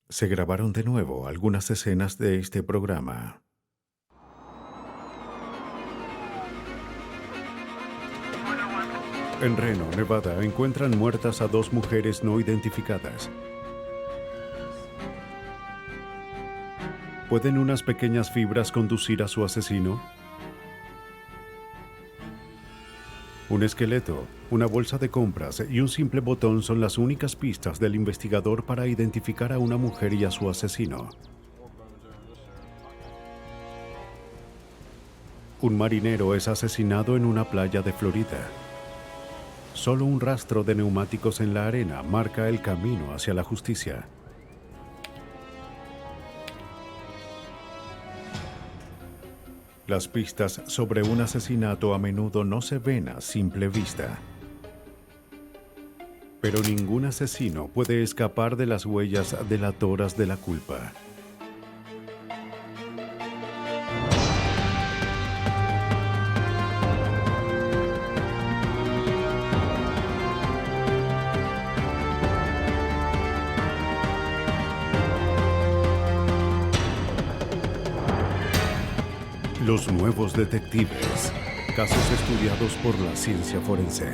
Se grabaron de nuevo algunas escenas de este programa. En Reno, Nevada, encuentran muertas a dos mujeres no identificadas. ¿Pueden unas pequeñas fibras conducir a su asesino? Un esqueleto, una bolsa de compras y un simple botón son las únicas pistas del investigador para identificar a una mujer y a su asesino. Un marinero es asesinado en una playa de Florida. Solo un rastro de neumáticos en la arena marca el camino hacia la justicia. Las pistas sobre un asesinato a menudo no se ven a simple vista. Pero ningún asesino puede escapar de las huellas delatoras de la culpa. Los nuevos detectives. Casos estudiados por la ciencia forense.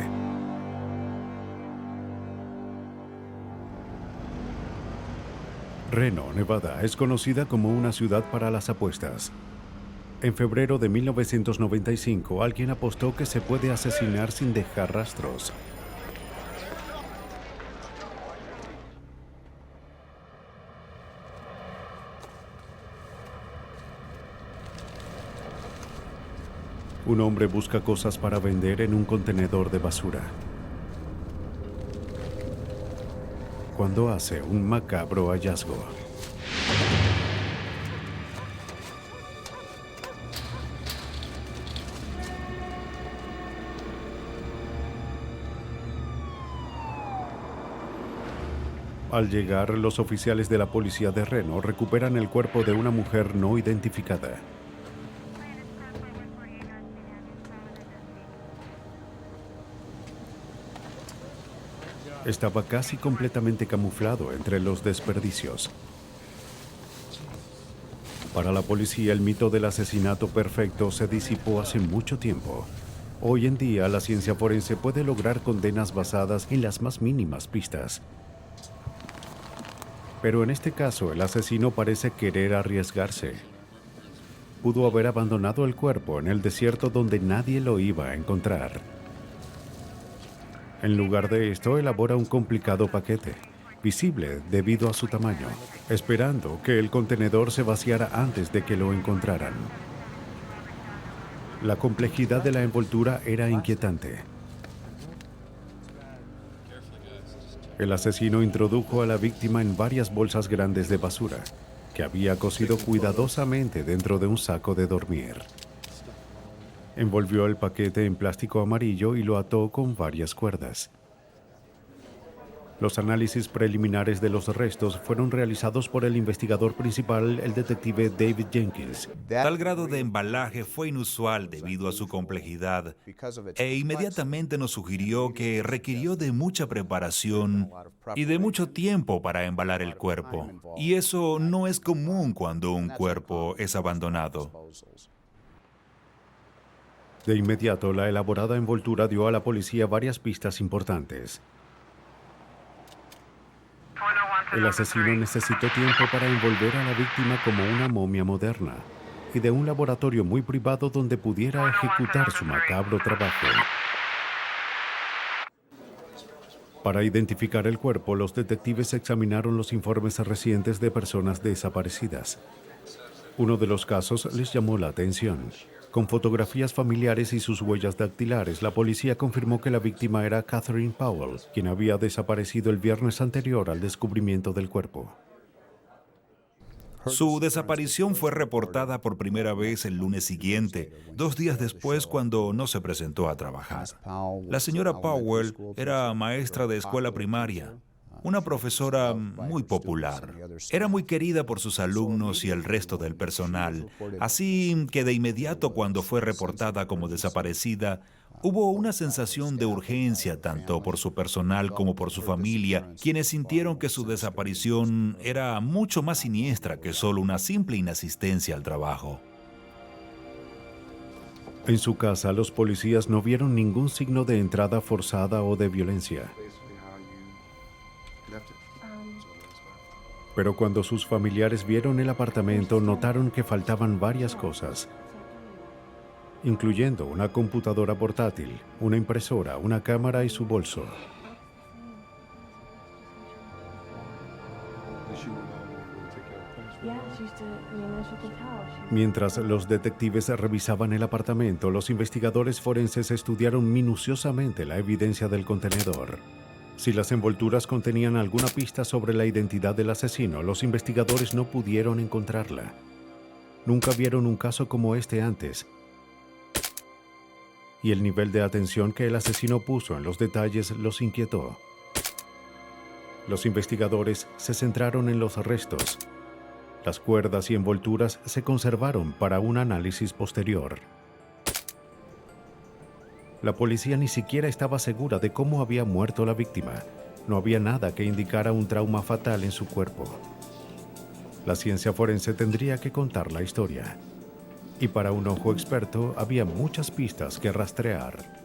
Reno, Nevada, es conocida como una ciudad para las apuestas. En febrero de 1995, alguien apostó que se puede asesinar sin dejar rastros. Un hombre busca cosas para vender en un contenedor de basura, cuando hace un macabro hallazgo. Al llegar, los oficiales de la policía de Reno recuperan el cuerpo de una mujer no identificada. Estaba casi completamente camuflado entre los desperdicios. Para la policía, el mito del asesinato perfecto se disipó hace mucho tiempo. Hoy en día, la ciencia forense puede lograr condenas basadas en las más mínimas pistas. Pero en este caso, el asesino parece querer arriesgarse. Pudo haber abandonado el cuerpo en el desierto donde nadie lo iba a encontrar. En lugar de esto, elabora un complicado paquete, visible debido a su tamaño, esperando que el contenedor se vaciara antes de que lo encontraran. La complejidad de la envoltura era inquietante. El asesino introdujo a la víctima en varias bolsas grandes de basura, que había cosido cuidadosamente dentro de un saco de dormir. Envolvió el paquete en plástico amarillo y lo ató con varias cuerdas. Los análisis preliminares de los restos fueron realizados por el investigador principal, el detective David Jenkins. Tal grado de embalaje fue inusual debido a su complejidad e inmediatamente nos sugirió que requirió de mucha preparación y de mucho tiempo para embalar el cuerpo. Y eso no es común cuando un cuerpo es abandonado. De inmediato, la elaborada envoltura dio a la policía varias pistas importantes. El asesino necesitó tiempo para envolver a la víctima como una momia moderna y de un laboratorio muy privado donde pudiera ejecutar su macabro trabajo. Para identificar el cuerpo, los detectives examinaron los informes recientes de personas desaparecidas. Uno de los casos les llamó la atención. Con fotografías familiares y sus huellas dactilares, la policía confirmó que la víctima era Catherine Powell, quien había desaparecido el viernes anterior al descubrimiento del cuerpo. Su desaparición fue reportada por primera vez el lunes siguiente, 2 días después cuando no se presentó a trabajar. La señora Powell era maestra de escuela primaria, una profesora muy popular. Era muy querida por sus alumnos y el resto del personal, así que de inmediato cuando fue reportada como desaparecida, Hubo una sensación de urgencia tanto por su personal como por su familia, quienes sintieron que su desaparición era mucho más siniestra que solo una simple inasistencia al trabajo. En su casa, los policías no vieron ningún signo de entrada forzada o de violencia. Pero cuando sus familiares vieron el apartamento, notaron que faltaban varias cosas, incluyendo una computadora portátil, una impresora, una cámara y su bolso. Mientras los detectives revisaban el apartamento, los investigadores forenses estudiaron minuciosamente la evidencia del contenedor. Si las envolturas contenían alguna pista sobre la identidad del asesino, los investigadores no pudieron encontrarla. Nunca vieron un caso como este antes, y el nivel de atención que el asesino puso en los detalles los inquietó. Los investigadores se centraron en los restos. Las cuerdas y envolturas se conservaron para un análisis posterior. La policía ni siquiera estaba segura de cómo había muerto la víctima. No había nada que indicara un trauma fatal en su cuerpo. La ciencia forense tendría que contar la historia. Y para un ojo experto había muchas pistas que rastrear.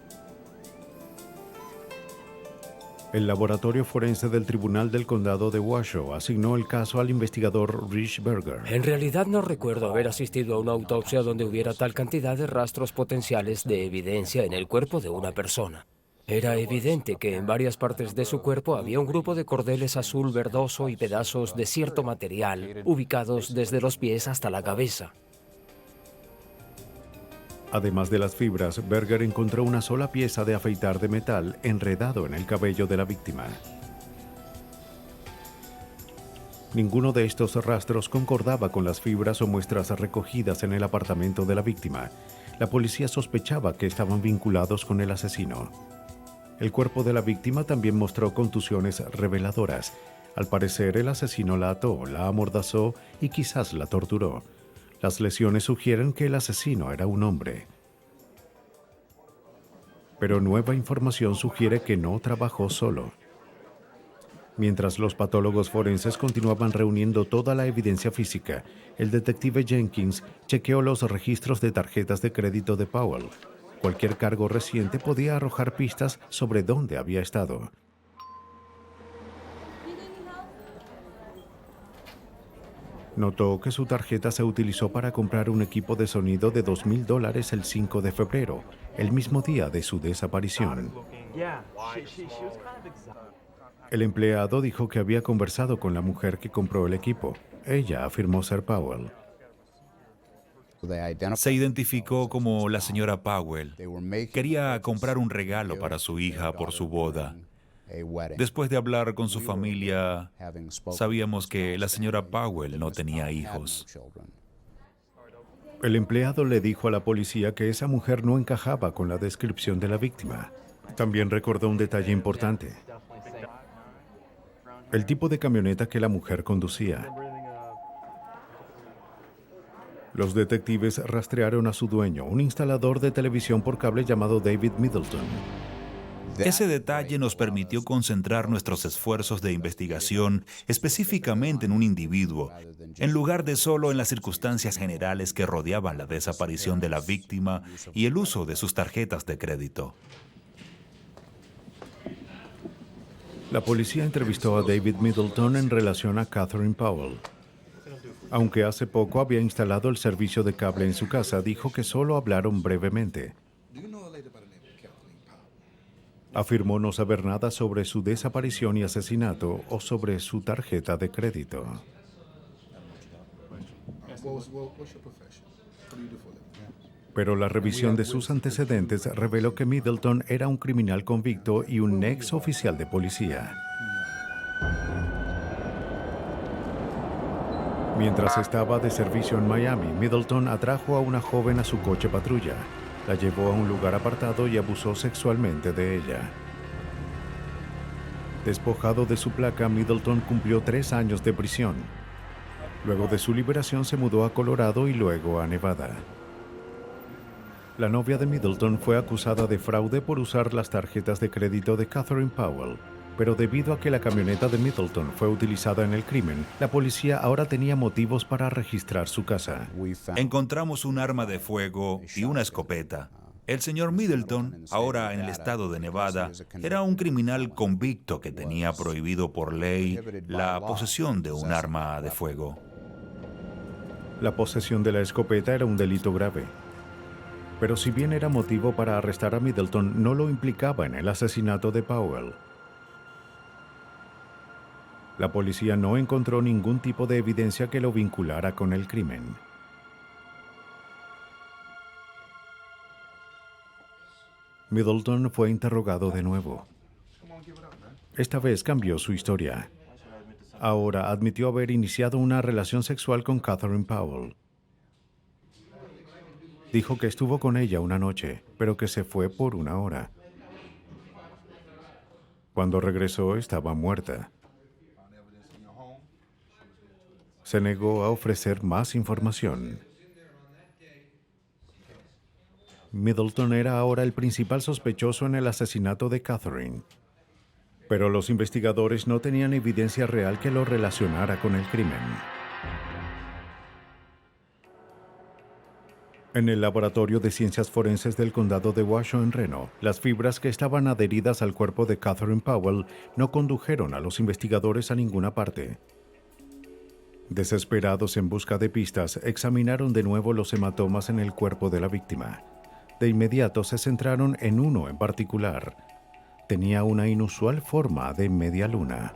El laboratorio forense del Tribunal del Condado de Washoe asignó el caso al investigador Rich Berger. En realidad no recuerdo haber asistido a una autopsia donde hubiera tal cantidad de rastros potenciales de evidencia en el cuerpo de una persona. Era evidente que en varias partes de su cuerpo había un grupo de cordeles azul verdoso y pedazos de cierto material, ubicados desde los pies hasta la cabeza. Además de las fibras, Berger encontró una sola pieza de afeitar de metal enredado en el cabello de la víctima. Ninguno de estos rastros concordaba con las fibras o muestras recogidas en el apartamento de la víctima. La policía sospechaba que estaban vinculados con el asesino. El cuerpo de la víctima también mostró contusiones reveladoras. Al parecer, el asesino la ató, la amordazó y quizás la torturó. Las lesiones sugieren que el asesino era un hombre. Pero nueva información sugiere que no trabajó solo. Mientras los patólogos forenses continuaban reuniendo toda la evidencia física, el detective Jenkins chequeó los registros de tarjetas de crédito de Powell. Cualquier cargo reciente podía arrojar pistas sobre dónde había estado. Notó que su tarjeta se utilizó para comprar un equipo de sonido de $2,000 el 5 de febrero, el mismo día de su desaparición. El empleado dijo que había conversado con la mujer que compró el equipo. Ella afirmó ser Powell. Se identificó como la señora Powell. Quería comprar un regalo para su hija por su boda. Después de hablar con su familia, sabíamos que la señora Powell no tenía hijos. El empleado le dijo a la policía que esa mujer no encajaba con la descripción de la víctima. También recordó un detalle importante: el tipo de camioneta que la mujer conducía. Los detectives rastrearon a su dueño, un instalador de televisión por cable llamado David Middleton. Ese detalle nos permitió concentrar nuestros esfuerzos de investigación específicamente en un individuo, en lugar de solo en las circunstancias generales que rodeaban la desaparición de la víctima y el uso de sus tarjetas de crédito. La policía entrevistó a David Middleton en relación a Catherine Powell. Aunque hace poco había instalado el servicio de cable en su casa, dijo que solo hablaron brevemente. Afirmó no saber nada sobre su desaparición y asesinato o sobre su tarjeta de crédito. Pero la revisión de sus antecedentes reveló que Middleton era un criminal convicto y un ex oficial de policía. Mientras estaba de servicio en Miami, Middleton atrajo a una joven a su coche patrulla. La llevó a un lugar apartado y abusó sexualmente de ella. Despojado de su placa, Middleton cumplió 3 años de prisión. Luego de su liberación se mudó a Colorado y luego a Nevada. La novia de Middleton fue acusada de fraude por usar las tarjetas de crédito de Catherine Powell, pero debido a que la camioneta de Middleton fue utilizada en el crimen, la policía ahora tenía motivos para registrar su casa. Encontramos un arma de fuego y una escopeta. El señor Middleton, ahora en el estado de Nevada, era un criminal convicto que tenía prohibido por ley la posesión de un arma de fuego. La posesión de la escopeta era un delito grave. Pero si bien era motivo para arrestar a Middleton, no lo implicaba en el asesinato de Powell. La policía no encontró ningún tipo de evidencia que lo vinculara con el crimen. Middleton fue interrogado de nuevo. Esta vez cambió su historia. Ahora admitió haber iniciado una relación sexual con Catherine Powell. Dijo que estuvo con ella una noche, pero que se fue por una hora. Cuando regresó, estaba muerta. Se negó a ofrecer más información. Middleton era ahora el principal sospechoso en el asesinato de Catherine. Pero los investigadores no tenían evidencia real que lo relacionara con el crimen. En el laboratorio de ciencias forenses del condado de Washoe en Reno, las fibras que estaban adheridas al cuerpo de Catherine Powell no condujeron a los investigadores a ninguna parte. Desesperados en busca de pistas, examinaron de nuevo los hematomas en el cuerpo de la víctima. De inmediato se centraron en uno en particular. Tenía una inusual forma de media luna.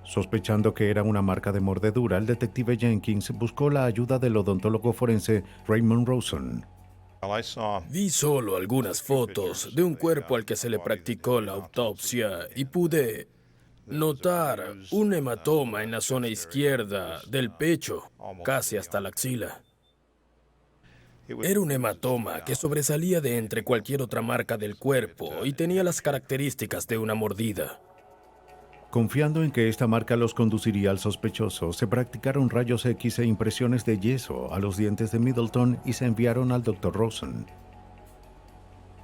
Sospechando que era una marca de mordedura, el detective Jenkins buscó la ayuda del odontólogo forense Raymond Rosen. Vi solo algunas fotos de un cuerpo al que se le practicó la autopsia y pude notar un hematoma en la zona izquierda del pecho, casi hasta la axila. Era un hematoma que sobresalía de entre cualquier otra marca del cuerpo y tenía las características de una mordida. Confiando en que esta marca los conduciría al sospechoso, se practicaron rayos X e impresiones de yeso a los dientes de Middleton y se enviaron al Dr. Rosen.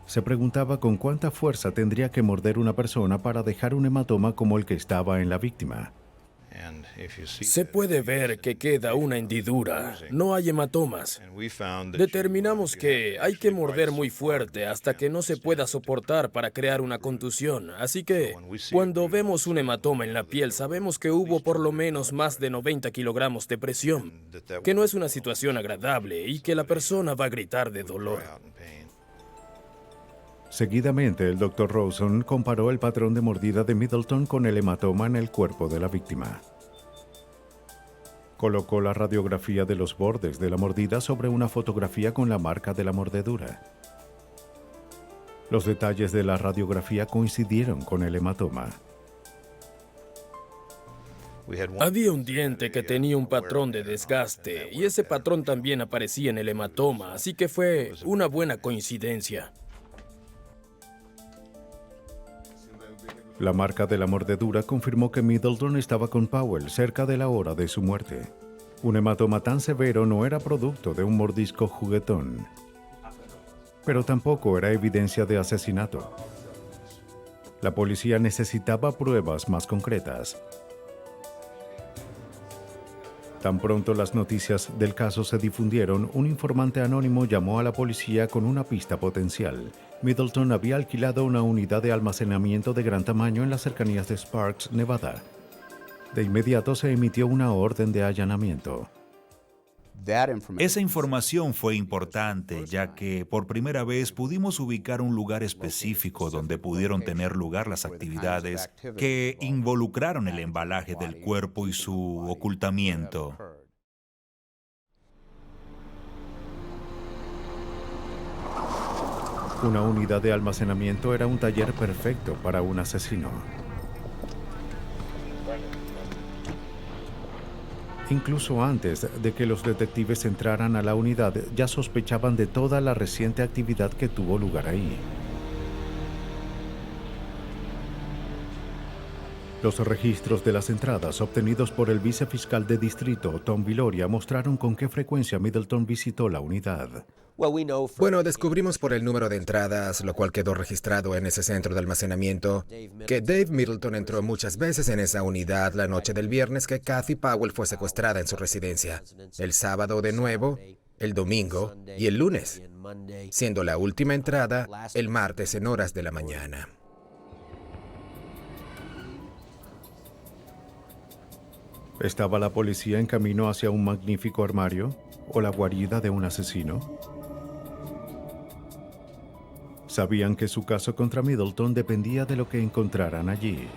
Se preguntaba con cuánta fuerza tendría que morder una persona para dejar un hematoma como el que estaba en la víctima. Se puede ver que queda una hendidura, no hay hematomas. Determinamos que hay que morder muy fuerte hasta que no se pueda soportar para crear una contusión. Así que, cuando vemos un hematoma en la piel, sabemos que hubo por lo menos más de 90 kilogramos de presión, que no es una situación agradable y que la persona va a gritar de dolor. Seguidamente, el Dr. Rosen comparó el patrón de mordida de Middleton con el hematoma en el cuerpo de la víctima. Colocó la radiografía de los bordes de la mordida sobre una fotografía con la marca de la mordedura. Los detalles de la radiografía coincidieron con el hematoma. Había un diente que tenía un patrón de desgaste y ese patrón también aparecía en el hematoma, así que fue una buena coincidencia. La marca de la mordedura confirmó que Middleton estaba con Powell cerca de la hora de su muerte. Un hematoma tan severo no era producto de un mordisco juguetón, pero tampoco era evidencia de asesinato. La policía necesitaba pruebas más concretas. Tan pronto las noticias del caso se difundieron, un informante anónimo llamó a la policía con una pista potencial. Middleton había alquilado una unidad de almacenamiento de gran tamaño en las cercanías de Sparks, Nevada. De inmediato se emitió una orden de allanamiento. Esa información fue importante, ya que por primera vez pudimos ubicar un lugar específico donde pudieron tener lugar las actividades que involucraron el embalaje del cuerpo y su ocultamiento. Una unidad de almacenamiento era un taller perfecto para un asesino. Incluso antes de que los detectives entraran a la unidad, ya sospechaban de toda la reciente actividad que tuvo lugar ahí. Los registros de las entradas obtenidos por el vicefiscal de distrito, Tom Viloria, mostraron con qué frecuencia Middleton visitó la unidad. Bueno, descubrimos por el número de entradas, lo cual quedó registrado en ese centro de almacenamiento, que Dave Middleton entró muchas veces en esa unidad la noche del viernes que Kathy Powell fue secuestrada en su residencia, el sábado de nuevo, el domingo y el lunes, siendo la última entrada el martes en horas de la mañana. ¿Estaba la policía en camino hacia un magnífico armario o la guarida de un asesino? Sabían que su caso contra Middleton dependía de lo que encontraran allí.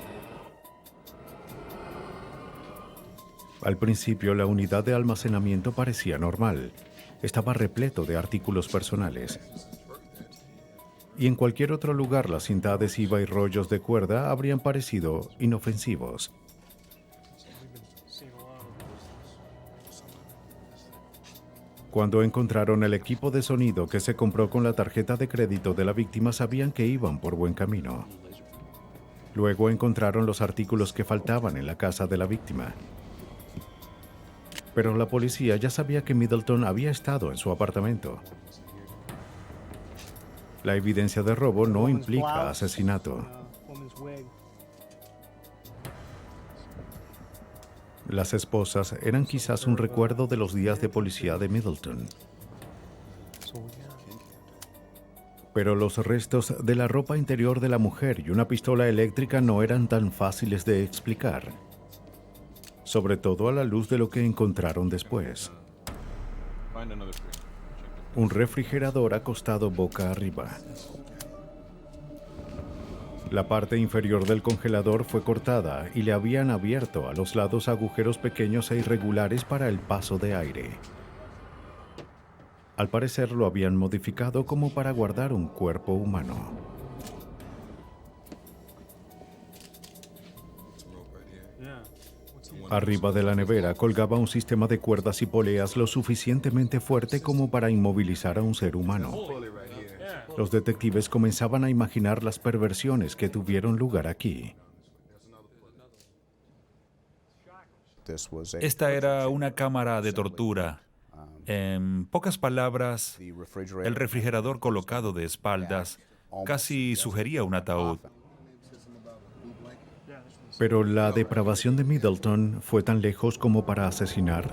Al principio, la unidad de almacenamiento parecía normal. Estaba repleto de artículos personales. Y en cualquier otro lugar, la cinta adhesiva y rollos de cuerda habrían parecido inofensivos. Cuando encontraron el equipo de sonido que se compró con la tarjeta de crédito de la víctima, sabían que iban por buen camino. Luego encontraron los artículos que faltaban en la casa de la víctima. Pero la policía ya sabía que Middleton había estado en su apartamento. La evidencia de robo no implica asesinato. Las esposas eran quizás un recuerdo de los días de policía de Middleton. Pero los restos de la ropa interior de la mujer y una pistola eléctrica no eran tan fáciles de explicar, sobre todo a la luz de lo que encontraron después. Un refrigerador acostado boca arriba. La parte inferior del congelador fue cortada y le habían abierto a los lados agujeros pequeños e irregulares para el paso de aire. Al parecer lo habían modificado como para guardar un cuerpo humano. Arriba de la nevera colgaba un sistema de cuerdas y poleas lo suficientemente fuerte como para inmovilizar a un ser humano. Los detectives comenzaban a imaginar las perversiones que tuvieron lugar aquí. Esta era una cámara de tortura. En pocas palabras, el refrigerador colocado de espaldas casi sugería un ataúd. Pero la depravación de Middleton fue tan lejos como para asesinar.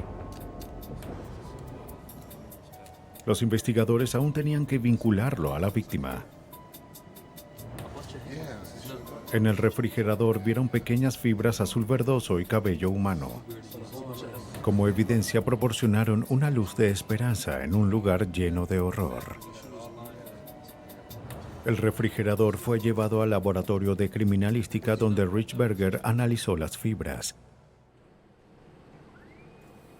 Los investigadores aún tenían que vincularlo a la víctima. En el refrigerador vieron pequeñas fibras azul verdoso y cabello humano. Como evidencia, proporcionaron una luz de esperanza en un lugar lleno de horror. El refrigerador fue llevado al laboratorio de criminalística donde Rich Berger analizó las fibras.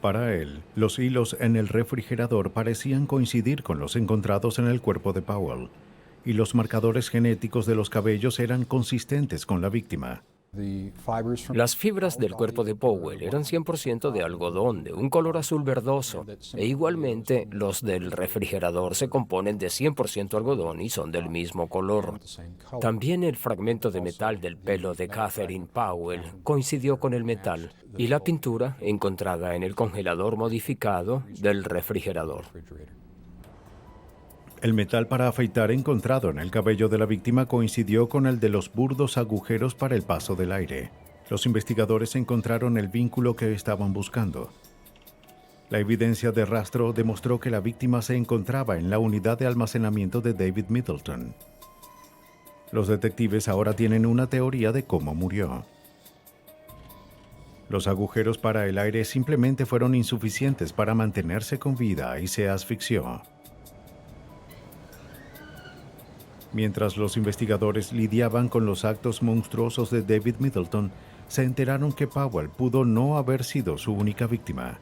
Para él, los hilos en el refrigerador parecían coincidir con los encontrados en el cuerpo de Powell, y los marcadores genéticos de los cabellos eran consistentes con la víctima. Las fibras del cuerpo de Powell eran 100% de algodón, de un color azul verdoso, e igualmente los del refrigerador se componen de 100% algodón y son del mismo color. También el fragmento de metal del pelo de Catherine Powell coincidió con el metal y la pintura encontrada en el congelador modificado del refrigerador. El metal para afeitar encontrado en el cabello de la víctima coincidió con el de los burdos agujeros para el paso del aire. Los investigadores encontraron el vínculo que estaban buscando. La evidencia de rastro demostró que la víctima se encontraba en la unidad de almacenamiento de David Middleton. Los detectives ahora tienen una teoría de cómo murió. Los agujeros para el aire simplemente fueron insuficientes para mantenerse con vida y se asfixió. Mientras los investigadores lidiaban con los actos monstruosos de David Middleton, se enteraron que Powell pudo no haber sido su única víctima.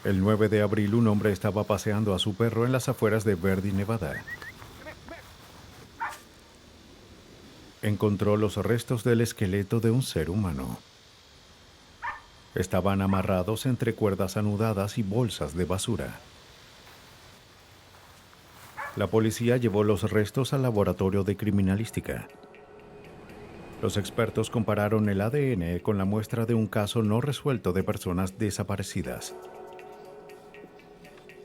El 9 de abril, un hombre estaba paseando a su perro en las afueras de Verdi, Nevada. Encontró los restos del esqueleto de un ser humano. Estaban amarrados entre cuerdas anudadas y bolsas de basura. La policía llevó los restos al laboratorio de criminalística. Los expertos compararon el ADN con la muestra de un caso no resuelto de personas desaparecidas.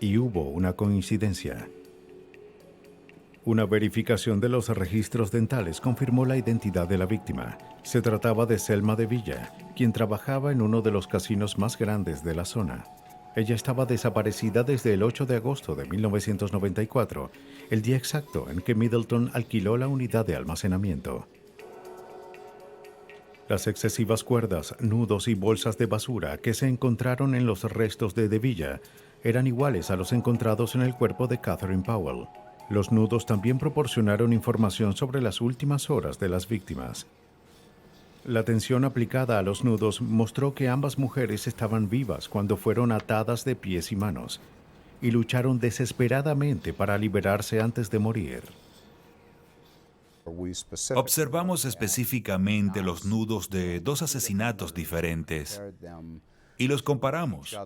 Y hubo una coincidencia. Una verificación de los registros dentales confirmó la identidad de la víctima. Se trataba de Selma de Villa, quien trabajaba en uno de los casinos más grandes de la zona. Ella estaba desaparecida desde el 8 de agosto de 1994, el día exacto en que Middleton alquiló la unidad de almacenamiento. Las excesivas cuerdas, nudos y bolsas de basura que se encontraron en los restos de Villa eran iguales a los encontrados en el cuerpo de Catherine Powell. Los nudos también proporcionaron información sobre las últimas horas de las víctimas. La atención aplicada a los nudos mostró que ambas mujeres estaban vivas cuando fueron atadas de pies y manos y lucharon desesperadamente para liberarse antes de morir. Observamos específicamente los nudos de dos asesinatos diferentes y los comparamos,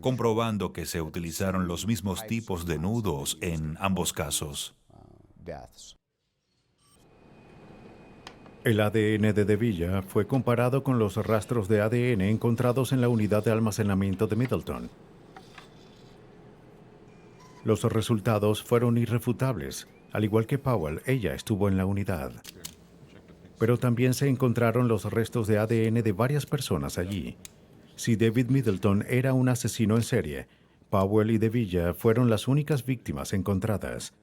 comprobando que se utilizaron los mismos tipos de nudos en ambos casos. El ADN de Villa fue comparado con los rastros de ADN encontrados en la unidad de almacenamiento de Middleton. Los resultados fueron irrefutables. Al igual que Powell, ella estuvo en la unidad. Pero también se encontraron los restos de ADN de varias personas allí. Si David Middleton era un asesino en serie, Powell y de Villa fueron las únicas víctimas encontradas.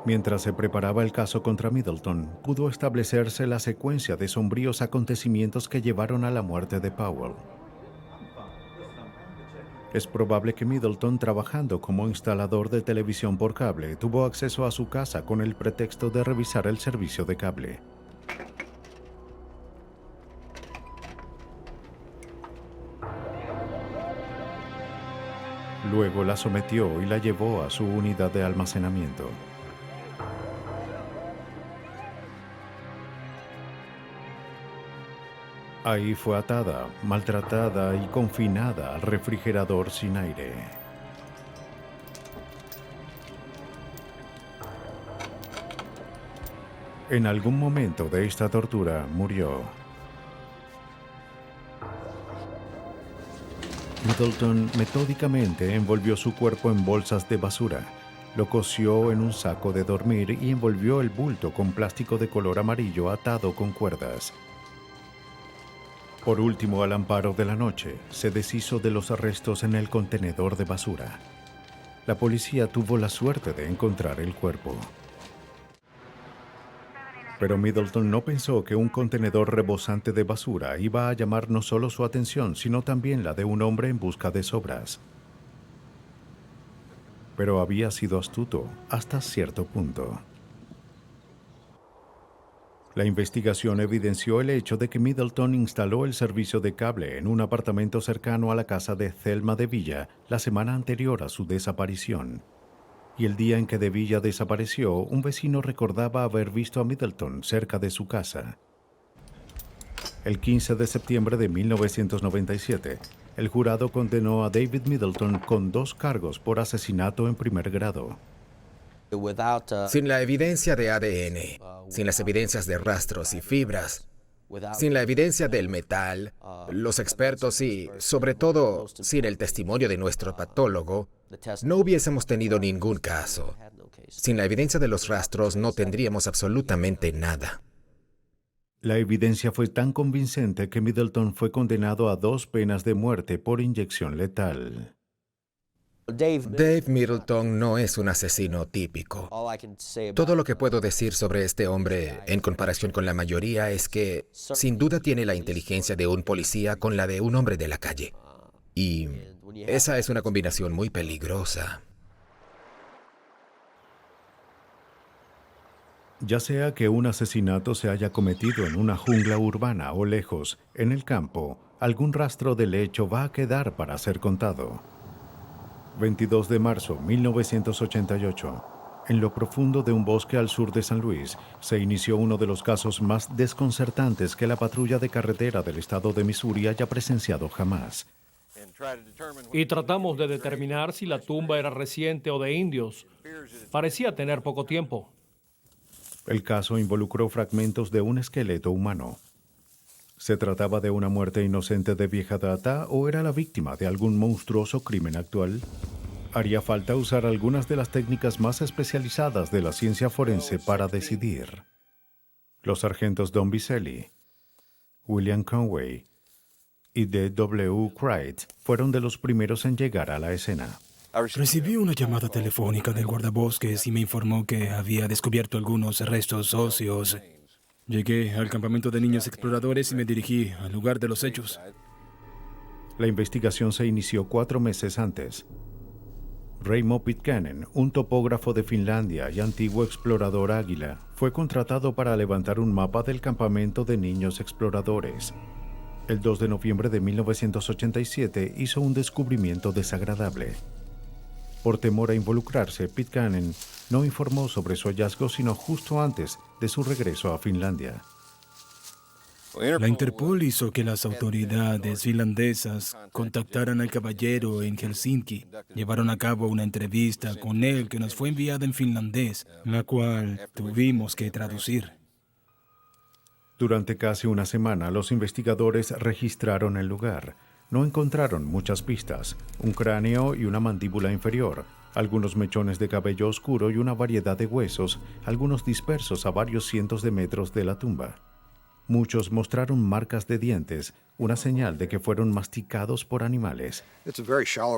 Mientras se preparaba el caso contra Middleton, pudo establecerse la secuencia de sombríos acontecimientos que llevaron a la muerte de Powell. Es probable que Middleton, trabajando como instalador de televisión por cable, tuvo acceso a su casa con el pretexto de revisar el servicio de cable. Luego la sometió y la llevó a su unidad de almacenamiento. Ahí fue atada, maltratada y confinada al refrigerador sin aire. En algún momento de esta tortura murió. Middleton metódicamente envolvió su cuerpo en bolsas de basura, lo cosió en un saco de dormir y envolvió el bulto con plástico de color amarillo atado con cuerdas. Por último, al amparo de la noche, se deshizo de los restos en el contenedor de basura. La policía tuvo la suerte de encontrar el cuerpo. Pero Middleton no pensó que un contenedor rebosante de basura iba a llamar no solo su atención, sino también la de un hombre en busca de sobras. Pero había sido astuto hasta cierto punto. La investigación evidenció el hecho de que Middleton instaló el servicio de cable en un apartamento cercano a la casa de Selma de Villa la semana anterior a su desaparición. Y el día en que de Villa desapareció, un vecino recordaba haber visto a Middleton cerca de su casa. El 15 de septiembre de 1997, el jurado condenó a David Middleton con 2 cargos por asesinato en primer grado. Sin la evidencia de ADN, sin las evidencias de rastros y fibras, sin la evidencia del metal, los expertos y, sobre todo, sin el testimonio de nuestro patólogo, no hubiésemos tenido ningún caso. Sin la evidencia de los rastros no tendríamos absolutamente nada. La evidencia fue tan convincente que Middleton fue condenado a 2 penas de muerte por inyección letal. Dave Middleton no es un asesino típico. Todo lo que puedo decir sobre este hombre, en comparación con la mayoría, es que sin duda tiene la inteligencia de un policía con la de un hombre de la calle. Y esa es una combinación muy peligrosa. Ya sea que un asesinato se haya cometido en una jungla urbana o lejos, en el campo, algún rastro del hecho va a quedar para ser contado. 22 de marzo de 1988. En lo profundo de un bosque al sur de San Luis, se inició uno de los casos más desconcertantes que la patrulla de carretera del estado de Missouri haya presenciado jamás. y tratamos de determinar si la tumba era reciente o de indios. Parecía tener poco tiempo. El caso involucró fragmentos de un esqueleto humano. ¿Se trataba de una muerte inocente de vieja data o era la víctima de algún monstruoso crimen actual? Haría falta usar algunas de las técnicas más especializadas de la ciencia forense para decidir. Los sargentos Don Biselli, William Conway y D.W. Cright fueron de los primeros en llegar a la escena. Recibí una llamada telefónica del guardabosques y me informó que había descubierto algunos restos óseos. Llegué al campamento de niños exploradores y me dirigí al lugar de los hechos. La investigación se inició 4 meses antes. Raimo Pitkänen, un topógrafo de Finlandia y antiguo explorador águila, fue contratado para levantar un mapa del campamento de niños exploradores. El 2 de noviembre de 1987 hizo un descubrimiento desagradable. Por temor a involucrarse, Pitkänen no informó sobre su hallazgo sino justo antes de su regreso a Finlandia. La Interpol hizo que las autoridades finlandesas contactaran al caballero en Helsinki. Llevaron a cabo una entrevista con él que nos fue enviada en finlandés, la cual tuvimos que traducir. Durante casi una semana, los investigadores registraron el lugar. No encontraron muchas pistas, un cráneo y una mandíbula inferior, algunos mechones de cabello oscuro y una variedad de huesos, algunos dispersos a varios cientos de metros de la tumba. Muchos mostraron marcas de dientes, una señal de que fueron masticados por animales.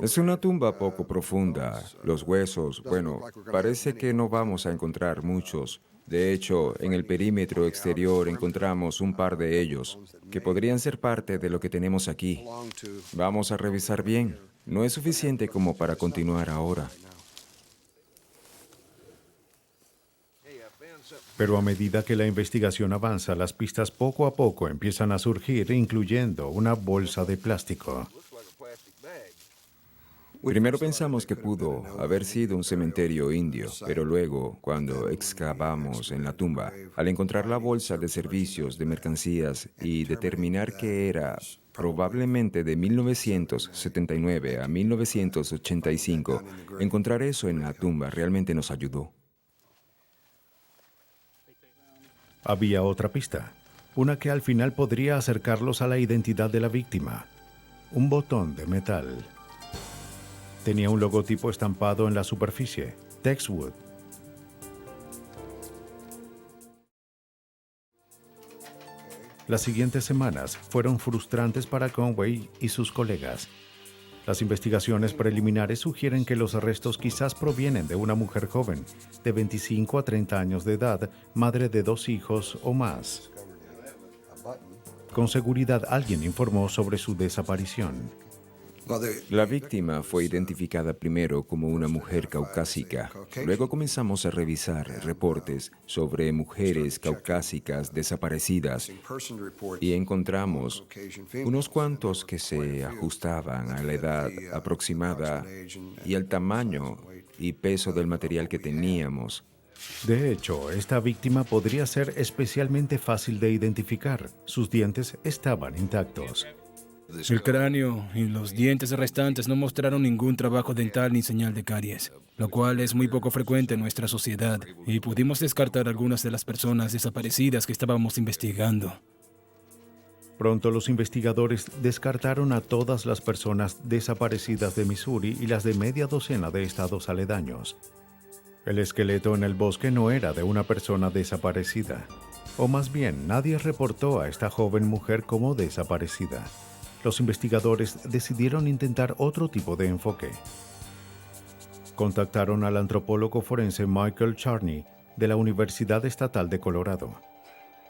Es una tumba poco profunda. Los huesos, bueno, parece que no vamos a encontrar muchos. De hecho, en el perímetro exterior encontramos un par de ellos, que podrían ser parte de lo que tenemos aquí. Vamos a revisar bien. No es suficiente como para continuar ahora. Pero a medida que la investigación avanza, las pistas poco a poco empiezan a surgir, incluyendo una bolsa de plástico. Primero pensamos que pudo haber sido un cementerio indio, pero luego, cuando excavamos en la tumba, al encontrar la bolsa de servicios de mercancías y determinar que era probablemente de 1979 a 1985, encontrar eso en la tumba realmente nos ayudó. Había otra pista, una que al final podría acercarlos a la identidad de la víctima. Un botón de metal. Tenía un logotipo estampado en la superficie, Texwood. Las siguientes semanas fueron frustrantes para Conway y sus colegas. Las investigaciones preliminares sugieren que los restos quizás provienen de una mujer joven, de 25 a 30 años de edad, madre de 2 hijos o más. Con seguridad alguien informó sobre su desaparición. La víctima fue identificada primero como una mujer caucásica. Luego comenzamos a revisar reportes sobre mujeres caucásicas desaparecidas y encontramos unos cuantos que se ajustaban a la edad aproximada y al tamaño y peso del material que teníamos. De hecho, esta víctima podría ser especialmente fácil de identificar. Sus dientes estaban intactos. El cráneo y los dientes restantes no mostraron ningún trabajo dental ni señal de caries, lo cual es muy poco frecuente en nuestra sociedad, y pudimos descartar algunas de las personas desaparecidas que estábamos investigando. Pronto los investigadores descartaron a todas las personas desaparecidas de Missouri y las de media docena de estados aledaños. El esqueleto en el bosque no era de una persona desaparecida, o más bien nadie reportó a esta joven mujer como desaparecida. Los investigadores decidieron intentar otro tipo de enfoque. Contactaron al antropólogo forense Michael Charney de la Universidad Estatal de Colorado.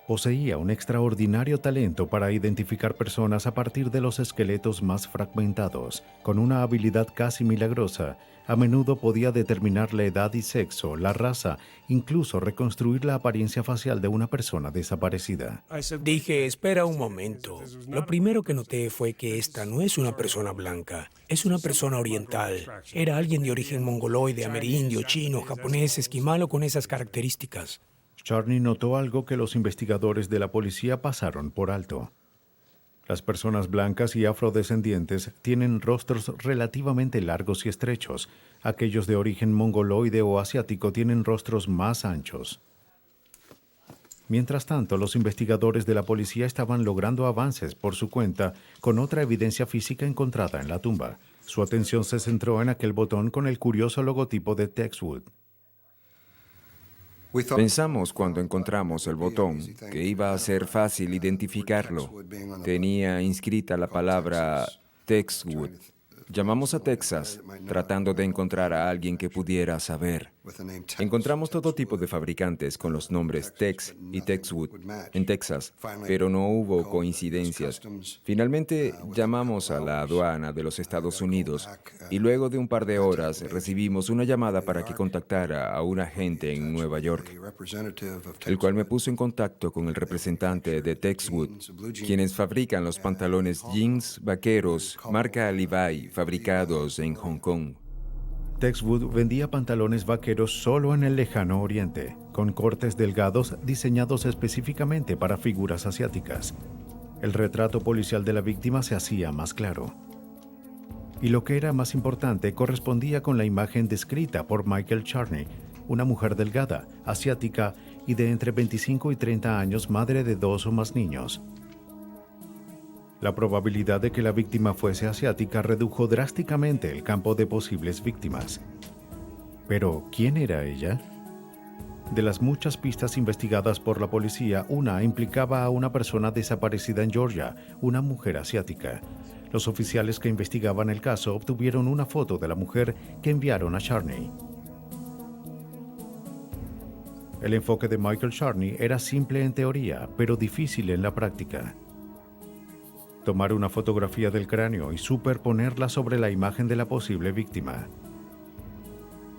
Poseía un extraordinario talento para identificar personas a partir de los esqueletos más fragmentados. Con una habilidad casi milagrosa, a menudo podía determinar la edad y sexo, la raza, incluso reconstruir la apariencia facial de una persona desaparecida. Dije, espera un momento. Lo primero que noté fue que esta no es una persona blanca, es una persona oriental. Era alguien de origen mongoloide, amerindio, chino, japonés, esquimal o con esas características. Charney notó algo que los investigadores de la policía pasaron por alto. Las personas blancas y afrodescendientes tienen rostros relativamente largos y estrechos. Aquellos de origen mongoloide o asiático tienen rostros más anchos. Mientras tanto, los investigadores de la policía estaban logrando avances por su cuenta con otra evidencia física encontrada en la tumba. Su atención se centró en aquel botón con el curioso logotipo de Texwood. Pensamos cuando encontramos el botón que iba a ser fácil identificarlo. Tenía inscrita la palabra Texwood. Llamamos a Texas, tratando de encontrar a alguien que pudiera saber. Encontramos todo tipo de fabricantes con los nombres Tex y Texwood en Texas, pero no hubo coincidencias. Finalmente llamamos a la aduana de los Estados Unidos y luego de un par de horas recibimos una llamada para que contactara a un agente en Nueva York, el cual me puso en contacto con el representante de Texwood, quienes fabrican los pantalones jeans vaqueros marca Levi fabricados en Hong Kong. Texwood vendía pantalones vaqueros solo en el lejano oriente, con cortes delgados diseñados específicamente para figuras asiáticas. El retrato policial de la víctima se hacía más claro. Y lo que era más importante correspondía con la imagen descrita por Michael Charney, una mujer delgada, asiática y de entre 25 y 30 años, madre de 2 o más niños. La probabilidad de que la víctima fuese asiática redujo drásticamente el campo de posibles víctimas. Pero, ¿quién era ella? De las muchas pistas investigadas por la policía, una implicaba a una persona desaparecida en Georgia, una mujer asiática. Los oficiales que investigaban el caso obtuvieron una foto de la mujer que enviaron a Charney. El enfoque de Michael Charney era simple en teoría, pero difícil en la práctica. Tomar una fotografía del cráneo y superponerla sobre la imagen de la posible víctima.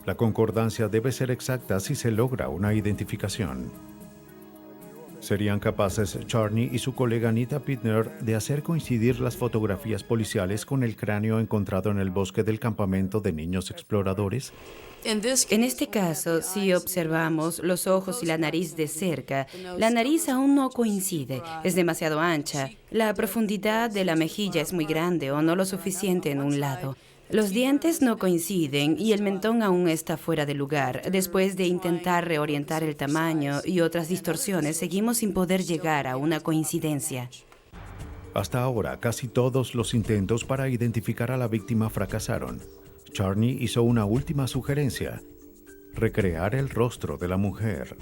La concordancia debe ser exacta si se logra una identificación. ¿Serían capaces Charney y su colega Anita Pittner de hacer coincidir las fotografías policiales con el cráneo encontrado en el bosque del campamento de niños exploradores? En este caso, si observamos los ojos y la nariz de cerca, la nariz aún no coincide, es demasiado ancha. La profundidad de la mejilla es muy grande o no lo suficiente en un lado. Los dientes no coinciden y el mentón aún está fuera de lugar. Después de intentar reorientar el tamaño y otras distorsiones, seguimos sin poder llegar a una coincidencia. Hasta ahora, casi todos los intentos para identificar a la víctima fracasaron. Charney hizo una última sugerencia: recrear el rostro de la mujer.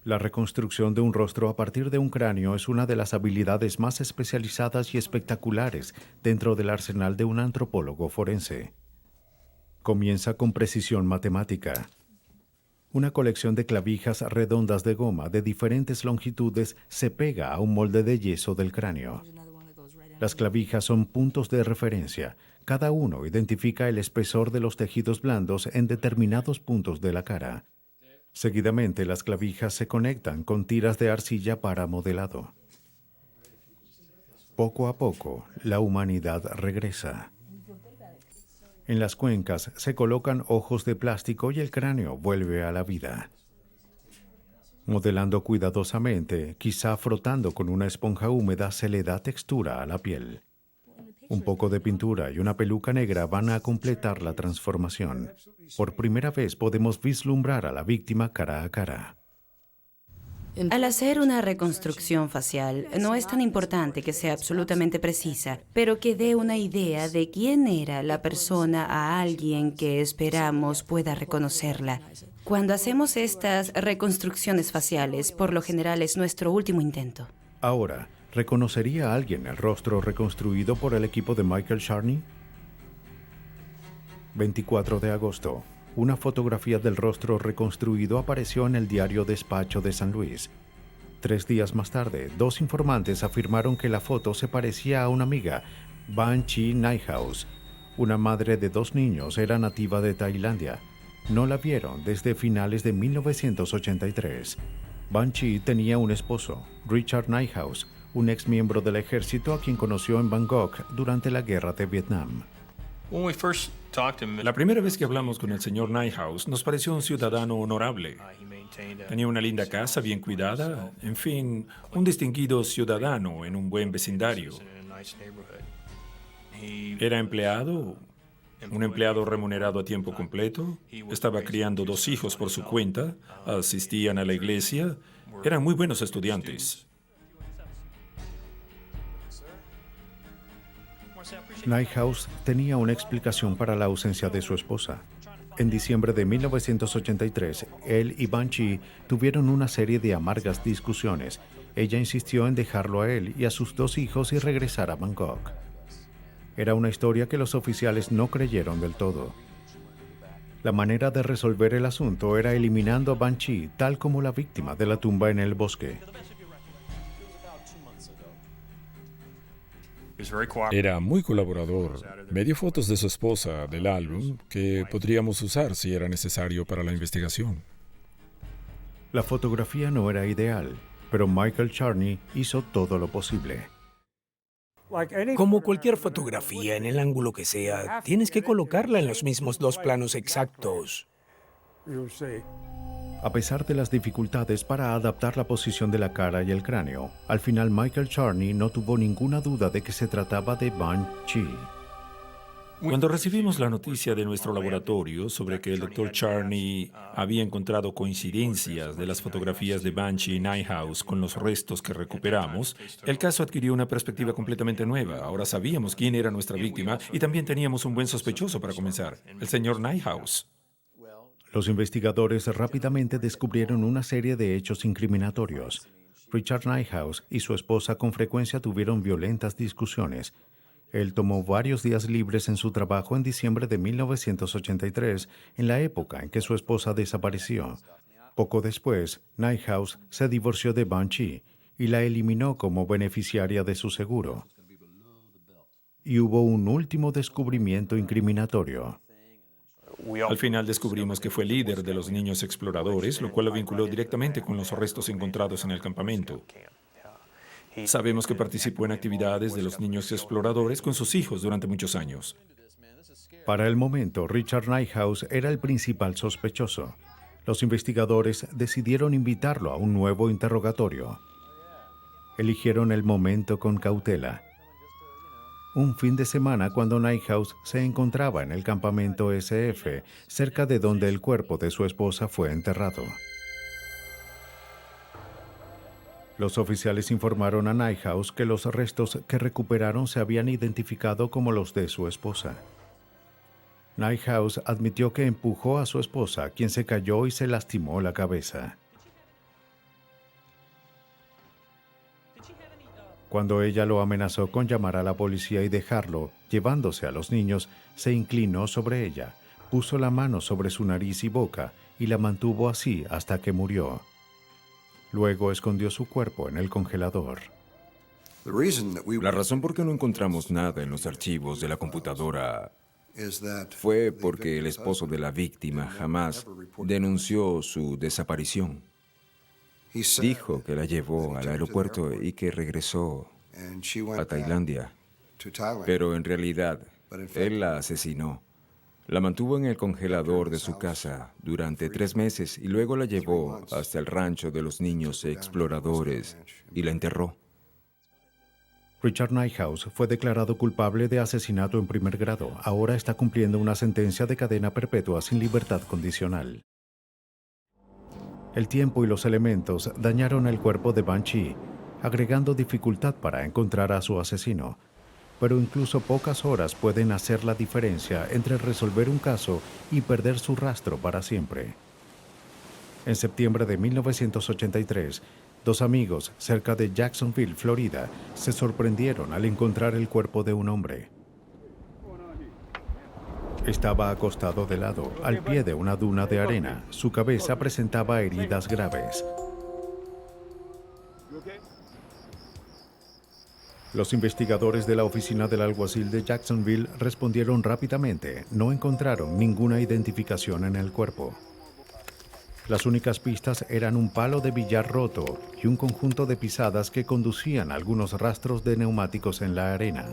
La reconstrucción de un rostro a partir de un cráneo es una de las habilidades más especializadas y espectaculares dentro del arsenal de un antropólogo forense. Comienza con precisión matemática. Una colección de clavijas redondas de goma de diferentes longitudes se pega a un molde de yeso del cráneo. Las clavijas son puntos de referencia. Cada uno identifica el espesor de los tejidos blandos en determinados puntos de la cara. Seguidamente, las clavijas se conectan con tiras de arcilla para modelado. Poco a poco, la humanidad regresa. En las cuencas se colocan ojos de plástico y el cráneo vuelve a la vida. Modelando cuidadosamente, quizá frotando con una esponja húmeda, se le da textura a la piel. Un poco de pintura y una peluca negra van a completar la transformación. Por primera vez podemos vislumbrar a la víctima cara a cara. Al hacer una reconstrucción facial, no es tan importante que sea absolutamente precisa, pero que dé una idea de quién era la persona a alguien que esperamos pueda reconocerla. Cuando hacemos estas reconstrucciones faciales, por lo general es nuestro último intento. Ahora, ¿reconocería a alguien el rostro reconstruido por el equipo de Michael Charney? 24 de agosto. Una fotografía del rostro reconstruido apareció en el diario Despacho de San Luis. 3 días más tarde, 2 informantes afirmaron que la foto se parecía a una amiga, Ban Chi Naihaus. Una madre de 2 niños, era nativa de Tailandia. No la vieron desde finales de 1983. Ban Chi tenía un esposo, Richard Naihaus, un ex miembro del ejército a quien conoció en Bangkok durante la guerra de Vietnam. La primera vez que hablamos con el señor Nighthouse, nos pareció un ciudadano honorable. Tenía una linda casa bien cuidada, en fin, un distinguido ciudadano en un buen vecindario. Era empleado, un empleado remunerado a tiempo completo, estaba criando 2 hijos por su cuenta, asistían a la iglesia, eran muy buenos estudiantes. Nighthouse tenía una explicación para la ausencia de su esposa. En diciembre de 1983, él y Banshee tuvieron una serie de amargas discusiones. Ella insistió en dejarlo a él y a sus 2 hijos y regresar a Bangkok. Era una historia que los oficiales no creyeron del todo. La manera de resolver el asunto era eliminando a Banshee, tal como la víctima de la tumba en el bosque. Era muy colaborador. Me dio fotos de su esposa del álbum que podríamos usar si era necesario para la investigación. La fotografía no era ideal, pero Michael Charney hizo todo lo posible. Como cualquier fotografía, en el ángulo que sea, tienes que colocarla en los mismos 2 planos exactos. A pesar de las dificultades para adaptar la posición de la cara y el cráneo, al final Michael Charney no tuvo ninguna duda de que se trataba de Banshee. Cuando recibimos la noticia de nuestro laboratorio sobre que el Dr. Charney había encontrado coincidencias de las fotografías de Banshee y Nighthouse con los restos que recuperamos, el caso adquirió una perspectiva completamente nueva. Ahora sabíamos quién era nuestra víctima y también teníamos un buen sospechoso para comenzar, el señor Nighthouse. Los investigadores rápidamente descubrieron una serie de hechos incriminatorios. Richard Nighthouse y su esposa con frecuencia tuvieron violentas discusiones. Él tomó varios días libres en su trabajo en diciembre de 1983, en la época en que su esposa desapareció. Poco después, Nighthouse se divorció de Banshee y la eliminó como beneficiaria de su seguro. Y hubo un último descubrimiento incriminatorio. Al final descubrimos que fue líder de los niños exploradores, lo cual lo vinculó directamente con los restos encontrados en el campamento. Sabemos que participó en actividades de los niños exploradores con sus hijos durante muchos años. Para el momento, Richard Nighthouse era el principal sospechoso. Los investigadores decidieron invitarlo a un nuevo interrogatorio. Eligieron el momento con cautela. Un fin de semana cuando Nighthouse se encontraba en el campamento SF, cerca de donde el cuerpo de su esposa fue enterrado. Los oficiales informaron a Nighthouse que los restos que recuperaron se habían identificado como los de su esposa. Nighthouse admitió que empujó a su esposa, quien se cayó y se lastimó la cabeza. Cuando ella lo amenazó con llamar a la policía y dejarlo, llevándose a los niños, se inclinó sobre ella, puso la mano sobre su nariz y boca y la mantuvo así hasta que murió. Luego escondió su cuerpo en el congelador. La razón por qué no encontramos nada en los archivos de la computadora fue porque el esposo de la víctima jamás denunció su desaparición. Dijo que la llevó al aeropuerto y que regresó a Tailandia, pero en realidad él la asesinó. La mantuvo en el congelador de su casa durante 3 meses y luego la llevó hasta el rancho de los niños exploradores y la enterró. Richard Nighthouse fue declarado culpable de asesinato en primer grado. Ahora está cumpliendo una sentencia de cadena perpetua sin libertad condicional. El tiempo y los elementos dañaron el cuerpo de Banshee, agregando dificultad para encontrar a su asesino. Pero incluso pocas horas pueden hacer la diferencia entre resolver un caso y perder su rastro para siempre. En septiembre de 1983, 2 amigos cerca de Jacksonville, Florida, se sorprendieron al encontrar el cuerpo de un hombre. Estaba acostado de lado, al pie de una duna de arena. Su cabeza presentaba heridas graves. Los investigadores de la oficina del alguacil de Jacksonville respondieron rápidamente. No encontraron ninguna identificación en el cuerpo. Las únicas pistas eran un palo de billar roto y un conjunto de pisadas que conducían a algunos rastros de neumáticos en la arena.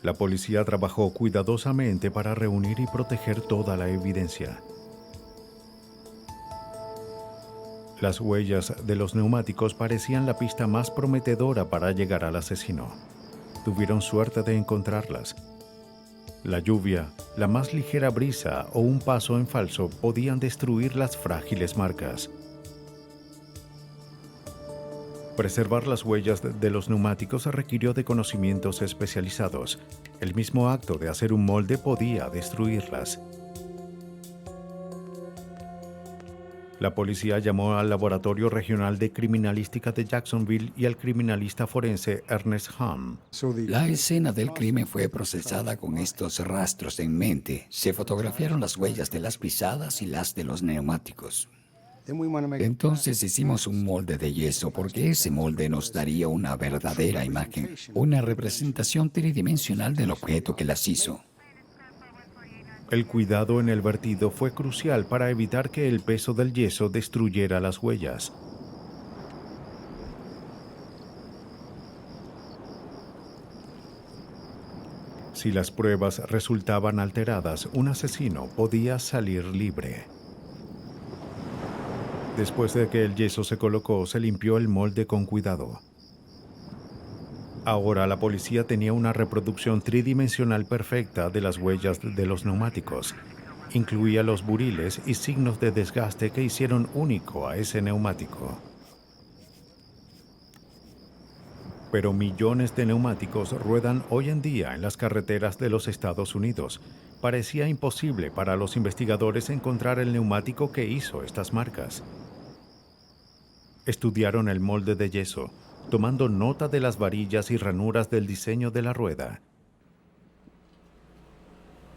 La policía trabajó cuidadosamente para reunir y proteger toda la evidencia. Las huellas de los neumáticos parecían la pista más prometedora para llegar al asesino. Tuvieron suerte de encontrarlas. La lluvia, la más ligera brisa o un paso en falso podían destruir las frágiles marcas. Preservar las huellas de los neumáticos requirió de conocimientos especializados. El mismo acto de hacer un molde podía destruirlas. La policía llamó al Laboratorio Regional de Criminalística de Jacksonville y al criminalista forense Ernest Hamm. La escena del crimen fue procesada con estos rastros en mente. Se fotografiaron las huellas de las pisadas y las de los neumáticos. Entonces hicimos un molde de yeso porque ese molde nos daría una verdadera imagen, una representación tridimensional del objeto que las hizo. El cuidado en el vertido fue crucial para evitar que el peso del yeso destruyera las huellas. Si las pruebas resultaban alteradas, un asesino podía salir libre. Después de que el yeso se colocó, se limpió el molde con cuidado. Ahora la policía tenía una reproducción tridimensional perfecta de las huellas de los neumáticos. Incluía los buriles y signos de desgaste que hicieron único a ese neumático. Pero millones de neumáticos ruedan hoy en día en las carreteras de los Estados Unidos. Parecía imposible para los investigadores encontrar el neumático que hizo estas marcas. Estudiaron el molde de yeso, tomando nota de las varillas y ranuras del diseño de la rueda.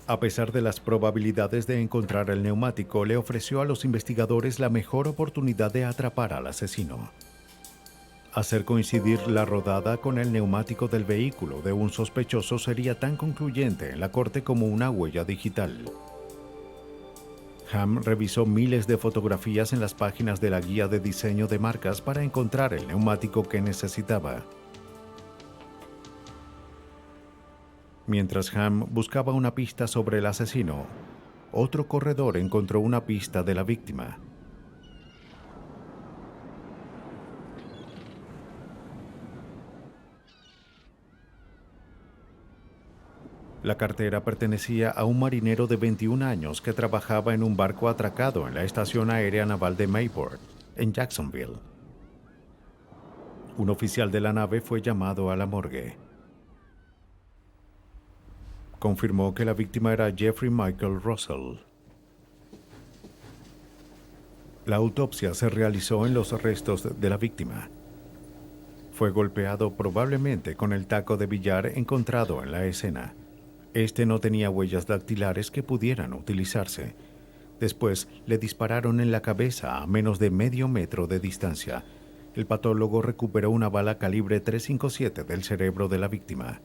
A pesar de las probabilidades de encontrar el neumático, le ofreció a los investigadores la mejor oportunidad de atrapar al asesino. Hacer coincidir la rodada con el neumático del vehículo de un sospechoso sería tan concluyente en la corte como una huella digital. Hamm revisó miles de fotografías en las páginas de la guía de diseño de marcas para encontrar el neumático que necesitaba. Mientras Hamm buscaba una pista sobre el asesino, otro corredor encontró una pista de la víctima. La cartera pertenecía a un marinero de 21 años que trabajaba en un barco atracado en la Estación Aérea Naval de Mayport, en Jacksonville. Un oficial de la nave fue llamado a la morgue. Confirmó que la víctima era Jeffrey Michael Russell. La autopsia se realizó en los restos de la víctima. Fue golpeado probablemente con el taco de billar encontrado en la escena. Este no tenía huellas dactilares que pudieran utilizarse. Después le dispararon en la cabeza a menos de medio metro de distancia. El patólogo recuperó una bala calibre .357 del cerebro de la víctima.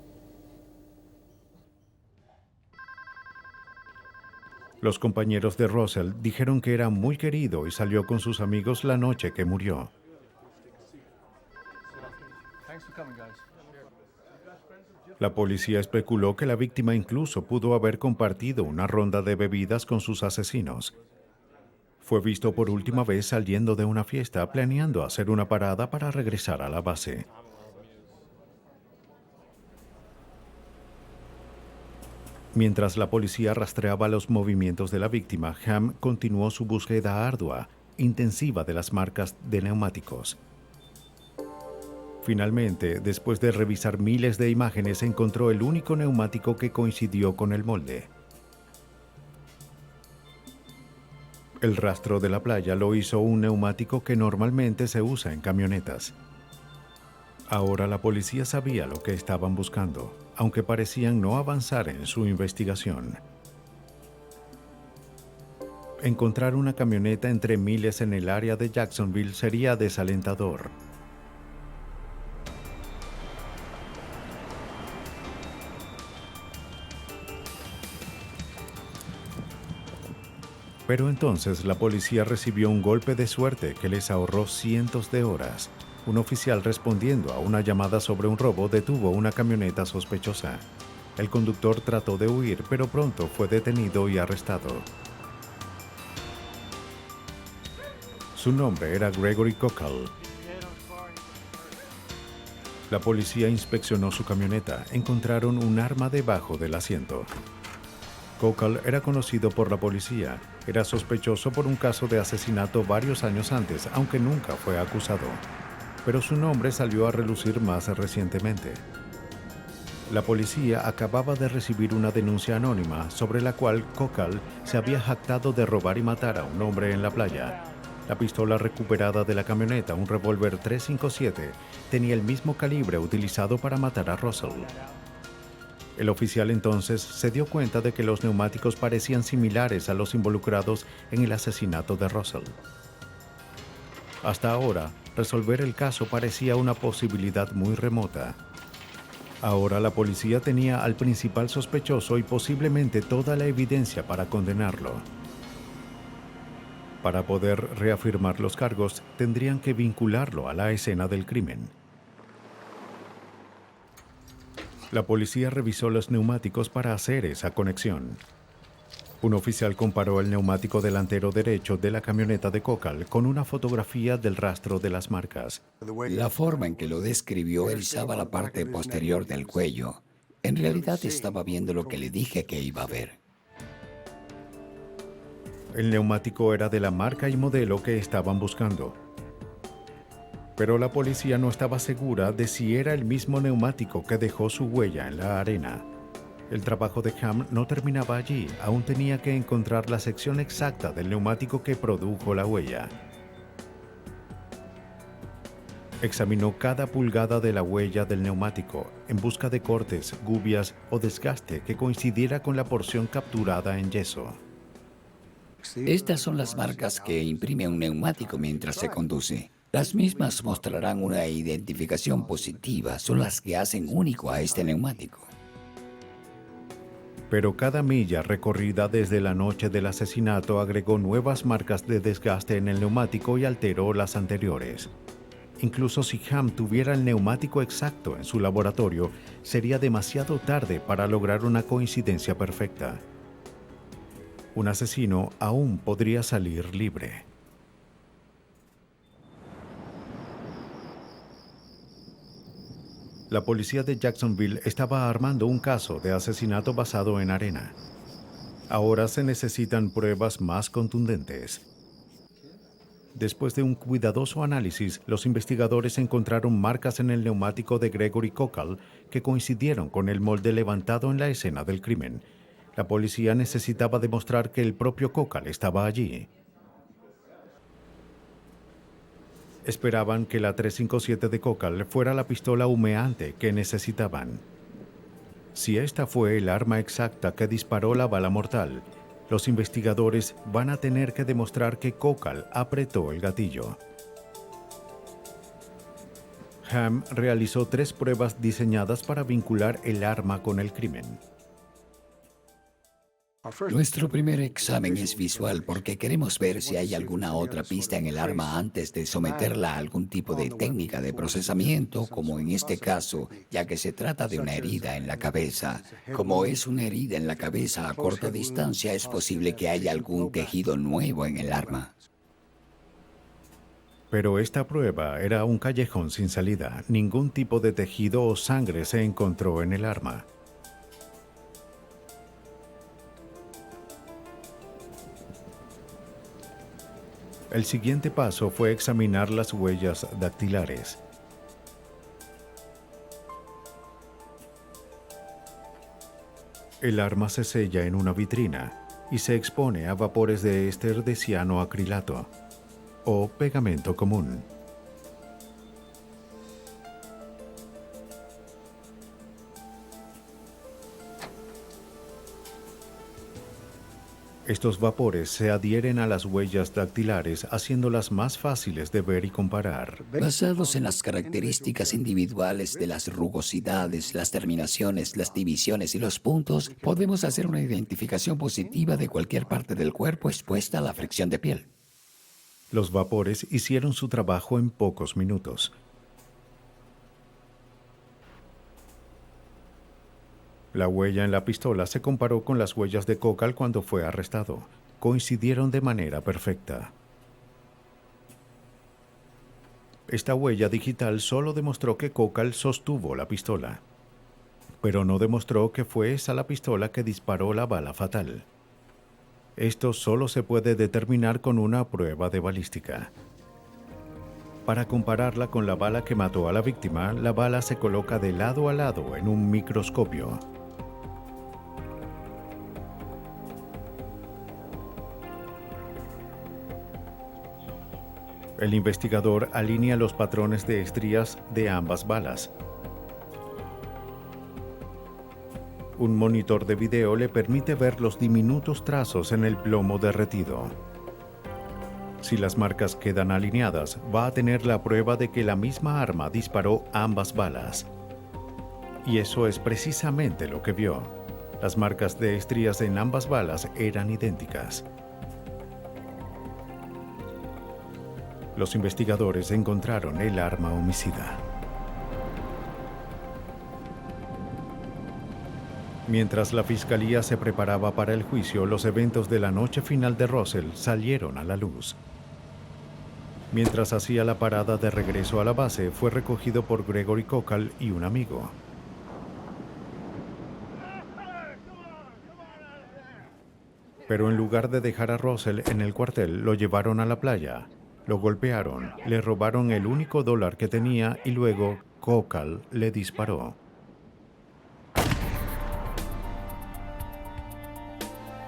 Los compañeros de Russell dijeron que era muy querido y salió con sus amigos la noche que murió. La policía especuló que la víctima incluso pudo haber compartido una ronda de bebidas con sus asesinos. Fue visto por última vez saliendo de una fiesta, planeando hacer una parada para regresar a la base. Mientras la policía rastreaba los movimientos de la víctima, Hamm continuó su búsqueda ardua, intensiva de las marcas de neumáticos. Finalmente, después de revisar miles de imágenes, encontró el único neumático que coincidió con el molde. El rastro de la playa lo hizo un neumático que normalmente se usa en camionetas. Ahora la policía sabía lo que estaban buscando, aunque parecían no avanzar en su investigación. Encontrar una camioneta entre miles en el área de Jacksonville sería desalentador. Pero entonces la policía recibió un golpe de suerte que les ahorró cientos de horas. Un oficial respondiendo a una llamada sobre un robo detuvo una camioneta sospechosa. El conductor trató de huir, pero pronto fue detenido y arrestado. Su nombre era Gregory Cockle. La policía inspeccionó su camioneta. Encontraron un arma debajo del asiento. Cockle era conocido por la policía. Era sospechoso por un caso de asesinato varios años antes, aunque nunca fue acusado. Pero su nombre salió a relucir más recientemente. La policía acababa de recibir una denuncia anónima sobre la cual Cockle se había jactado de robar y matar a un hombre en la playa. La pistola recuperada de la camioneta, un revólver .357, tenía el mismo calibre utilizado para matar a Russell. El oficial entonces se dio cuenta de que los neumáticos parecían similares a los involucrados en el asesinato de Russell. Hasta ahora, resolver el caso parecía una posibilidad muy remota. Ahora la policía tenía al principal sospechoso y posiblemente toda la evidencia para condenarlo. Para poder reafirmar los cargos, tendrían que vincularlo a la escena del crimen. La policía revisó los neumáticos para hacer esa conexión. Un oficial comparó el neumático delantero derecho de la camioneta de Cockle con una fotografía del rastro de las marcas. La forma en que lo describió erizaba la parte posterior del cuello. En realidad estaba viendo lo que le dije que iba a ver. El neumático era de la marca y modelo que estaban buscando. Pero la policía no estaba segura de si era el mismo neumático que dejó su huella en la arena. El trabajo de Ham no terminaba allí, aún tenía que encontrar la sección exacta del neumático que produjo la huella. Examinó cada pulgada de la huella del neumático en busca de cortes, gubias o desgaste que coincidiera con la porción capturada en yeso. Estas son las marcas que imprime un neumático mientras se conduce. Las mismas mostrarán una identificación positiva, son las que hacen único a este neumático. Pero cada milla recorrida desde la noche del asesinato agregó nuevas marcas de desgaste en el neumático y alteró las anteriores. Incluso si Ham tuviera el neumático exacto en su laboratorio, sería demasiado tarde para lograr una coincidencia perfecta. Un asesino aún podría salir libre. La policía de Jacksonville estaba armando un caso de asesinato basado en arena. Ahora se necesitan pruebas más contundentes. Después de un cuidadoso análisis, los investigadores encontraron marcas en el neumático de Gregory Cockle que coincidieron con el molde levantado en la escena del crimen. La policía necesitaba demostrar que el propio Cockle estaba allí. Esperaban que la .357 de Cockle fuera la pistola humeante que necesitaban. Si esta fue el arma exacta que disparó la bala mortal, los investigadores van a tener que demostrar que Cockle apretó el gatillo. Ham realizó 3 pruebas diseñadas para vincular el arma con el crimen. Nuestro primer examen es visual porque queremos ver si hay alguna otra pista en el arma antes de someterla a algún tipo de técnica de procesamiento, como en este caso, ya que se trata de una herida en la cabeza. Como es una herida en la cabeza a corta distancia, es posible que haya algún tejido nuevo en el arma. Pero esta prueba era un callejón sin salida. Ningún tipo de tejido o sangre se encontró en el arma. El siguiente paso fue examinar las huellas dactilares. El arma se sella en una vitrina y se expone a vapores de éster de cianoacrilato o pegamento común. Estos vapores se adhieren a las huellas dactilares, haciéndolas más fáciles de ver y comparar. Basados en las características individuales de las rugosidades, las terminaciones, las divisiones y los puntos, podemos hacer una identificación positiva de cualquier parte del cuerpo expuesta a la fricción de piel. Los vapores hicieron su trabajo en pocos minutos. La huella en la pistola se comparó con las huellas de Cocal cuando fue arrestado. Coincidieron de manera perfecta. Esta huella digital solo demostró que Cocal sostuvo la pistola, pero no demostró que fue esa la pistola que disparó la bala fatal. Esto solo se puede determinar con una prueba de balística. Para compararla con la bala que mató a la víctima, la bala se coloca de lado a lado en un microscopio. El investigador alinea los patrones de estrías de ambas balas. Un monitor de video le permite ver los diminutos trazos en el plomo derretido. Si las marcas quedan alineadas, va a tener la prueba de que la misma arma disparó ambas balas. Y eso es precisamente lo que vio. Las marcas de estrías en ambas balas eran idénticas. Los investigadores encontraron el arma homicida. Mientras la fiscalía se preparaba para el juicio, los eventos de la noche final de Russell salieron a la luz. Mientras hacía la parada de regreso a la base, fue recogido por Gregory Cocal y un amigo. Pero en lugar de dejar a Russell en el cuartel, lo llevaron a la playa. Lo golpearon, le robaron el único dólar que tenía y luego Cocal le disparó.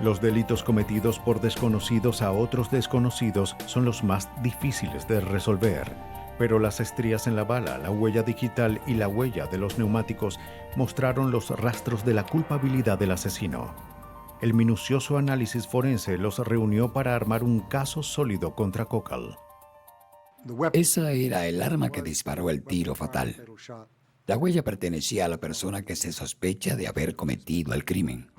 Los delitos cometidos por desconocidos a otros desconocidos son los más difíciles de resolver, pero las estrías en la bala, la huella digital y la huella de los neumáticos mostraron los rastros de la culpabilidad del asesino. El minucioso análisis forense los reunió para armar un caso sólido contra Cocal. Esa era el arma que disparó el tiro fatal. La huella pertenecía a la persona que se sospecha de haber cometido el crimen.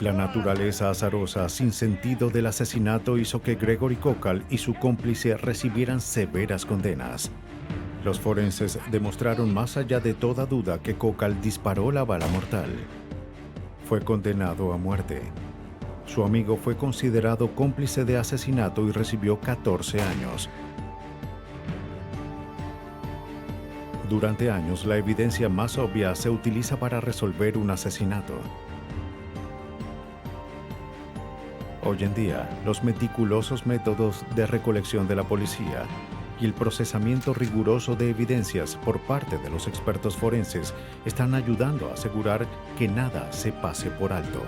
La naturaleza azarosa, sin sentido del asesinato hizo que Gregory Cocal y su cómplice recibieran severas condenas. Los forenses demostraron más allá de toda duda que Cocal disparó la bala mortal. Fue condenado a muerte. Su amigo fue considerado cómplice de asesinato y recibió 14 años. Durante años, la evidencia más obvia se utiliza para resolver un asesinato. Hoy en día, los meticulosos métodos de recolección de la policía y el procesamiento riguroso de evidencias por parte de los expertos forenses están ayudando a asegurar que nada se pase por alto.